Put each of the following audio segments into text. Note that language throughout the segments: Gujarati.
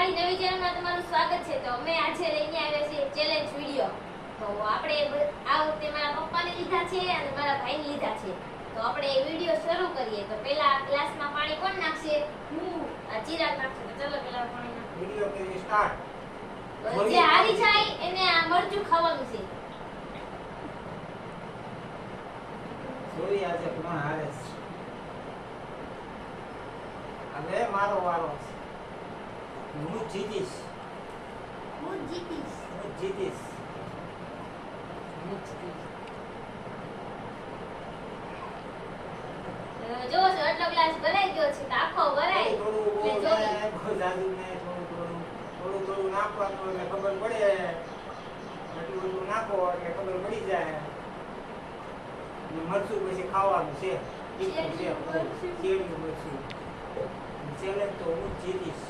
અમારી નવી ચેનલમાં તમારું સ્વાગત છે. તો અમે આજે લઈને આવ્યા છીએ ચેલેન્જ વિડિયો. તો આપણે આ વખતે મારા પપ્પાને લીધા છે અને મારા ભાઈને લીધા છે. તો આપણે એ વિડિયો શરૂ કરીએ. તો પહેલા ગ્લાસમાં પાણી કોણ નાખશે? હું. ચિરાગ નાખશે. તો ચલો પહેલા પાણી નાખો. વિડિયો કરી સ્ટાર્ટ. જે હારી જાય એને આ મરચું ખાવાનું છે. જોઈ આજે કોણ હારે છે. હવે મારો વારો છે. હું જીતીશ. હું જીતીશ. હું જીતીશ. જો આટલો ગ્લાસ ભરાઈ ગયો છે. તો આખો ભરાય. થોડું જાદુ ને થોડું નાખવાનું એટલે ખબર પડે. એટલું બધું નાખો એટલે ખબર પડી જાય. અને મરચું પછી ખાવાનું છે. તીખું છે. શેરડીનું મરચું. ચેલેન્જ તો હું જીતીશ.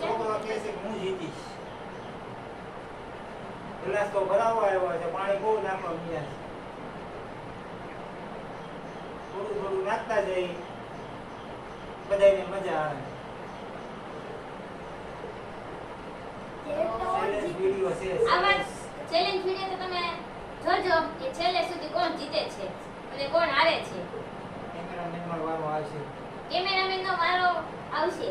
છોકરો કહે છે હું જીતીશ. ગ્લાસ તો ભરાવવા આવ્યો છે. પાણી બહુ નાખવા મળ્યા છે. થોડું નાખતા જઈ બધાને મજા આવે. ચેલેન્જ વિડિયો છે. આમાં ચેલેન્જ વિડિયો તો તમે જોજો કે છેલ્લે સુધી કોણ જીતે છે અને કોણ હારે છે. કેમેરામેનનો વારો આવશે. કેમેરામેનનો વારો આવશે.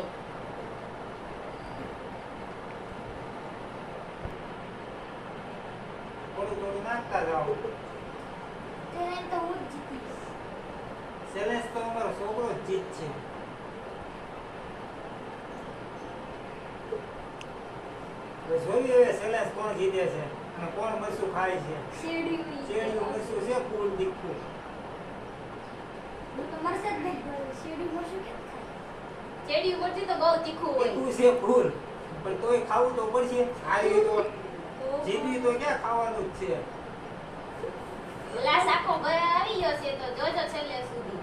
થોડું નાખતા જાઓ. ચેલેન્જ તો હું જ જીતીશ. ચેલેન્જ તો અમારો છોકરો જ જીત છે. તો જોઈએ હવે ચેલેન્જ કોણ જીતે છે અને કોણ મરચું ખાય છે. શેરડીનું મરચું છે ફૂલ તીખું. ચેડી મરચું તો બહુ તીખું હોય. તીખું છે ફૂલ પણ તોય ખાવું તો પડશે. હારી તો જીતવી તો ક્યાં ખાવાનું જ છે. ગ્લાસ આખો ભરાઈ ગયો છે. તો જોજો છેલ્લે સુધી.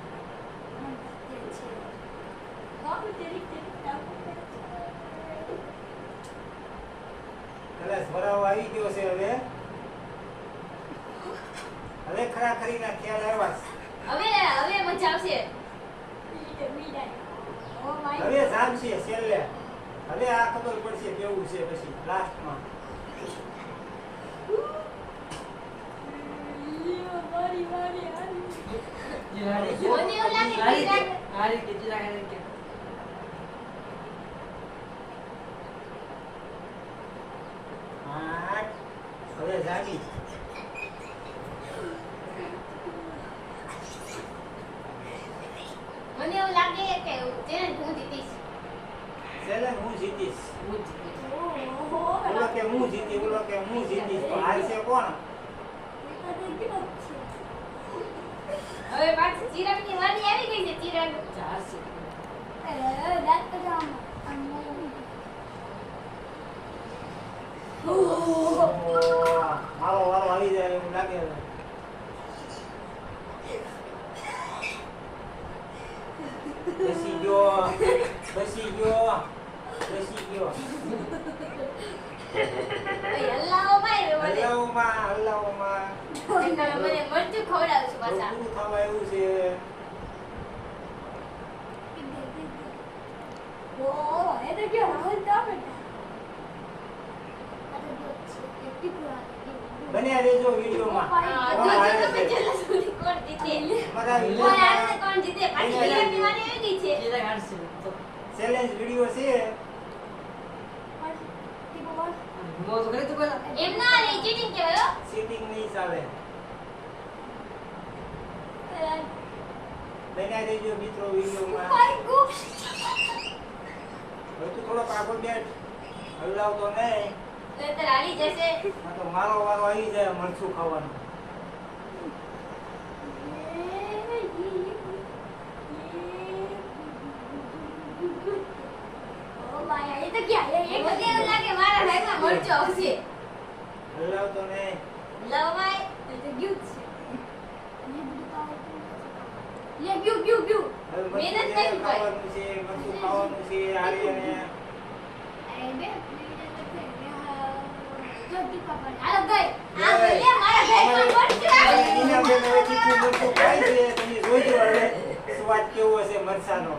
ગ્લાસ ભરાવા આવી ગયો છે. હવે ખરાખરીના ખ્યાલ આવ્યા. હવે મજા આવશે. હવે જામશે છેલ્લે. હવે આ ખબર પડશે કેવું છે પછી લાસ્ટમાં. મને એવું લાગે કે હવે જાગી. મને એવું લાગે કે ચેલેન્જ હું જીતીશ. ચેલેન્જ હું જીતીશ. ઓલો કે હું જીતી, ઓલો કે હું જીતીશ. તો હારશે કોણ? હવે પાછી ચિરાગની વારી આવી ગઈ છે. ચિરાગ મારો વારો આવી જાય એવું લાગે. બેસી ગયો. હલ્લાઓ માર્યો મને. હલ્લાઓમાં. મને મરચું ખવડાવશું પાછા. પૂરું થવા એવું છે. બન્યા રહેજો વિડીયોમાં. જોજો તમે છેલ્લે સુધી કોણ જીતે. અમારા કોણ હારશે, કોણ જીતે. પાછી ચિરાગની વારી આવી ગઈ છે. ચેલેન્જ વિડીયો છે. એમ ના રે ચીટિંગ કહેવાય હો. સીટિંગ નહીં ચાલે. બન્યા રહેજો મિત્રો વિડીયોમાં. હવે તું થોડોક આગળ બેઠ. હલાવતો નહીં. નહીંતર હારી જશે. આ તો મારો વારો આવી જાય મરચું ખાવાનું. મને એવું લાગે મારા ભાઈમાં મરચું આવશે. હલાવતો નહીં. લવ ભાઈ હવે મહેનત મરચું કરવી પડે. ખાવાનું છે. મરચું ખાવાનું છે. હારીને હાલો ભાઈ આ ભાઈ મારા ભાઈમાં મરચું આવે. હવે તીખું મરચું ખાય છે. તમે જોઈજો હવે. સ્વાદ કેવો હશે મરચાનો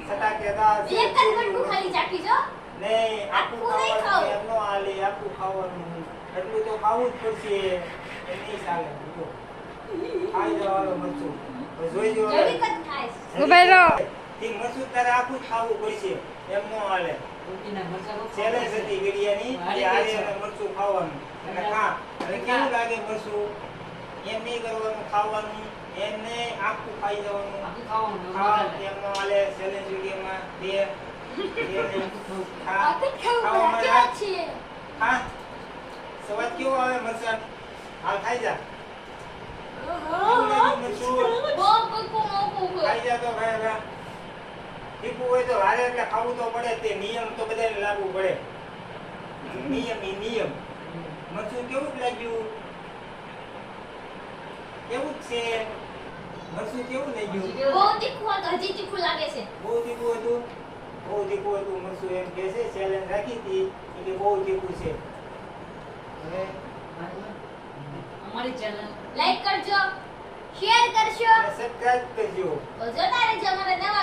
સટાકેદાર છે એક જ બટકું ખાલી ચાખી જો નહીં આખું આખું નહીં ખાવાનું ખાવું. એમ નો હાલે આખું ખાવાનું એટલું તો ખાવું જ પડશે એ નહીં ચાલે જો ખાઈ જવાનું મરચું તો જોઈ જો જરીક જ ખાઈશ ઉભા રહો. તી મરચું તારે આખું જ ખાવું પડશે એમ નો હાલે ચેલેન્જ હતી વિડિયાની કે આજે અમે મરચું ખાવાનું અને ખા અને કેવું લાગે મરચું એમ નહીં કરવાનું ખાવાનું એમને આખું ખાઈ જવાનું ખાવા એમ નો હાલે ચેલેન્જ વિડિયામાં બે ખા આખું ખાવું ખાવામાં પડે રાખ. છે ખા સ્વાદ કેવો આવે મરચાં હાલ ખાઈ જા કેવું લાગ્યું મરચું બહુ કકું મોકું ખાઈ જા તો ભાઈ ભાઈ ટીપું હોય તો હારે એટલે ખાવું તો પડે જ તે નિયમ તો બધાને લાગુ પડે નિયમ ઈ નિયમ મરચું કેવું લાગ્યું કેવું જ છે મરચું કેવું લાગ્યું બહુ તીખું હતું હજી તીખું લાગે છે બહુ તીખું હતું મરચું એમ કહે છે ચેલેન્જ રાખી હતી એ કે બહુ તીખું છે હવે અમારી ચેનલ લાઈક કરજો શેર કરશો સબસ્ક્રાઇબ કરજો તો જોતા રહેજો અમારા નવા